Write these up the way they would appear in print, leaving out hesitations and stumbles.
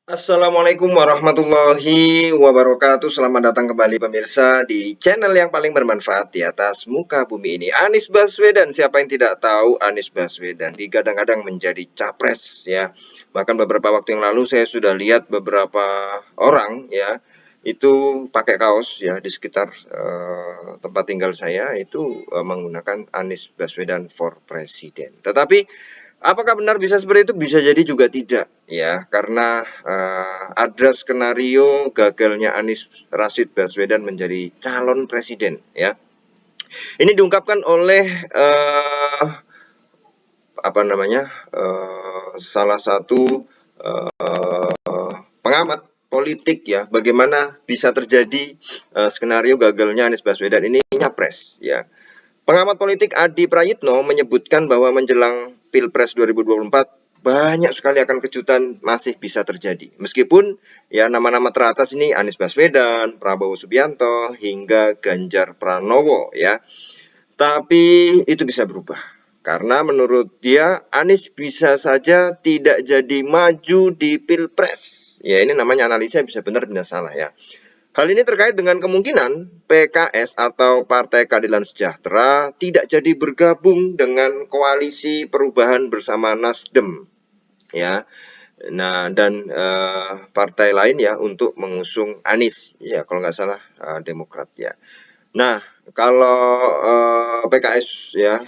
Assalamualaikum warahmatullahi wabarakatuh. Selamat datang kembali pemirsa di channel yang paling bermanfaat di atas muka bumi ini. Anies Baswedan, siapa yang tidak tahu Anies Baswedan digadang-gadang menjadi capres ya. Bahkan beberapa waktu yang lalu saya sudah lihat beberapa orang ya itu pakai kaos ya di sekitar tempat tinggal saya itu menggunakan Anies Baswedan for President. Tetapi apakah benar bisa seperti itu? Bisa jadi juga tidak, ya, karena ada skenario gagalnya Anies Rashid Baswedan menjadi calon presiden, ya. Ini diungkapkan oleh apa namanya salah satu pengamat politik ya, bagaimana bisa terjadi skenario gagalnya Anies Baswedan ini nyapres, ya. Pengamat politik Adi Prayitno menyebutkan bahwa menjelang Pilpres 2024 banyak sekali akan kejutan masih bisa terjadi. Meskipun ya nama-nama teratas ini Anies Baswedan, Prabowo Subianto, hingga Ganjar Pranowo ya. Tapi itu bisa berubah. Karena menurut dia Anies bisa saja tidak jadi maju di Pilpres. Ya ini namanya analisa bisa benar bisa salah ya. Hal ini terkait dengan kemungkinan PKS atau Partai Keadilan Sejahtera tidak jadi bergabung dengan koalisi perubahan bersama Nasdem ya. Nah, dan partai lain ya untuk mengusung Anies ya kalau nggak salah Demokrat ya. Nah, kalau PKS ya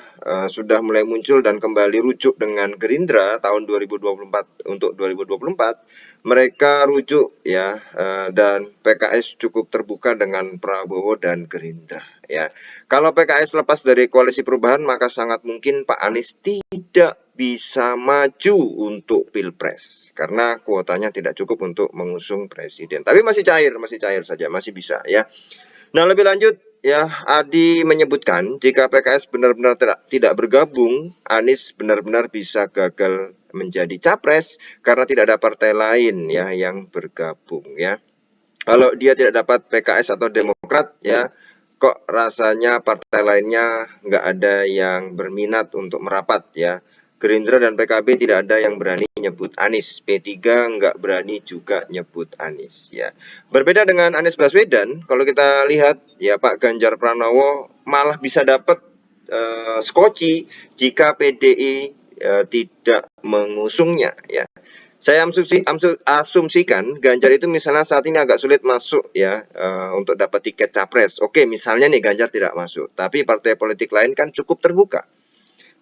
sudah mulai muncul dan kembali rujuk dengan Gerindra tahun 2024 untuk 2024, mereka rujuk ya dan PKS cukup terbuka dengan Prabowo dan Gerindra ya. Kalau PKS lepas dari koalisi perubahan maka sangat mungkin Pak Anies tidak bisa maju untuk Pilpres karena kuotanya tidak cukup untuk mengusung presiden. Tapi masih cair saja, masih bisa ya. Nah, lebih lanjut ya, Adi menyebutkan jika PKS benar-benar tidak bergabung, Anies benar-benar bisa gagal menjadi capres karena tidak ada partai lain ya yang bergabung ya. Kalau dia tidak dapat PKS atau Demokrat ya, kok rasanya partai lainnya nggak ada yang berminat untuk merapat ya. Gerindra dan PKB tidak ada yang berani nyebut Anies, P3 nggak berani juga nyebut Anies ya. Berbeda dengan Anies Baswedan, kalau kita lihat ya Pak Ganjar Pranowo malah bisa dapat skoci jika PDI tidak mengusungnya ya. Saya asumsikan Ganjar itu misalnya saat ini agak sulit masuk ya untuk dapat tiket capres. Oke, misalnya nih Ganjar tidak masuk, tapi partai politik lain kan cukup terbuka.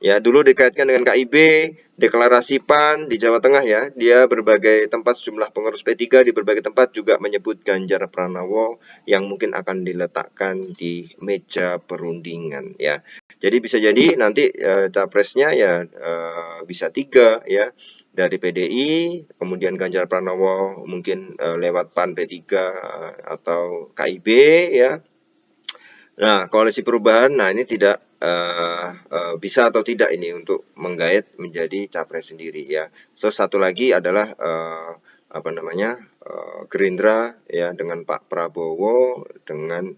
Ya, dulu dikaitkan dengan KIB, deklarasi PAN di Jawa Tengah ya. Dia berbagai tempat sejumlah pengurus P3 di berbagai tempat juga menyebut Ganjar Pranowo yang mungkin akan diletakkan di meja perundingan ya. Jadi bisa jadi nanti capresnya ya bisa 3 ya dari PDI, kemudian Ganjar Pranowo mungkin lewat PAN P3 atau KIB ya. Nah, koalisi perubahan, nah ini tidak bisa atau tidak ini untuk menggait menjadi capres sendiri ya. So satu lagi adalah apa namanya Gerindra ya dengan Pak Prabowo dengan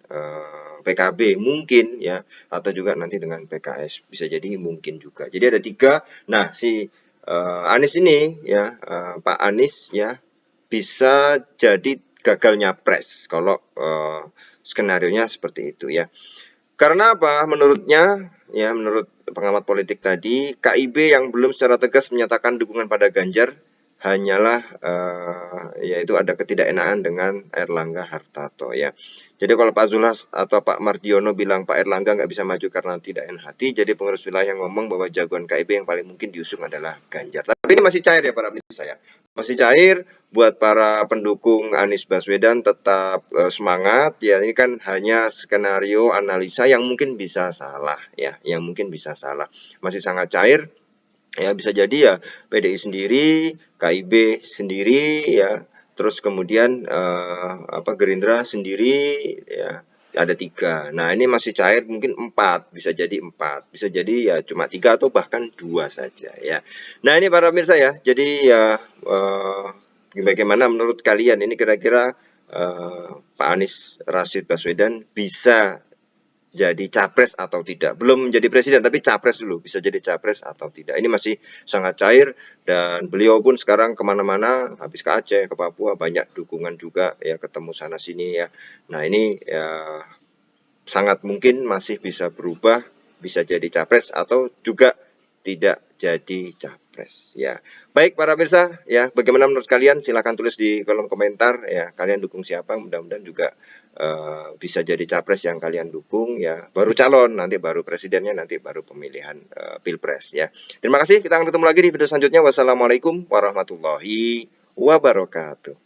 PKB mungkin ya atau juga nanti dengan PKS bisa jadi mungkin juga. Jadi ada 3. Nah si Anies ini ya Pak Anies ya bisa jadi gagal nyapres kalau skenarionya seperti itu ya. Karena apa? Menurutnya, ya menurut pengamat politik tadi, KIB yang belum secara tegas menyatakan dukungan pada Ganjar hanyalah yaitu ada ketidakenakan dengan Erlangga Hartarto ya. Jadi kalau Pak Zulhas atau Pak Mardiono bilang Pak Erlangga nggak bisa maju karena tidak enak hati, jadi pengurus wilayah ngomong bahwa jagoan KIB yang paling mungkin diusung adalah Ganjar. Tapi ini masih cair ya para pemirsa ya. Masih cair buat para pendukung Anies Baswedan tetap semangat ya, ini kan hanya skenario analisa yang mungkin bisa salah ya, yang mungkin bisa salah. Masih sangat cair ya, bisa jadi ya PDI sendiri, KIB sendiri ya, terus kemudian Gerindra sendiri ya ada 3. Nah ini masih cair mungkin 4, bisa jadi 4, bisa jadi ya cuma 3 atau bahkan 2 saja ya. Nah ini para pemirsa ya, jadi ya bagaimana menurut kalian ini kira-kira Pak Anies Rashid Baswedan bisa jadi capres atau tidak. Belum menjadi presiden, tapi capres dulu, bisa jadi capres atau tidak. Ini masih sangat cair, dan beliau pun sekarang kemana-mana, habis ke Aceh, ke Papua, banyak dukungan juga ya, ketemu sana sini ya. Nah ini ya sangat mungkin masih bisa berubah, bisa jadi capres atau juga tidak jadi capres ya. Baik para pemirsa ya, bagaimana menurut kalian? Silahkan tulis di kolom komentar ya, kalian dukung siapa? Mudah-mudahan juga bisa jadi capres yang kalian dukung ya. Baru calon, nanti baru presidennya, nanti baru pemilihan pilpres ya. Terima kasih, kita akan ketemu lagi di video selanjutnya. Wassalamualaikum warahmatullahi wabarakatuh.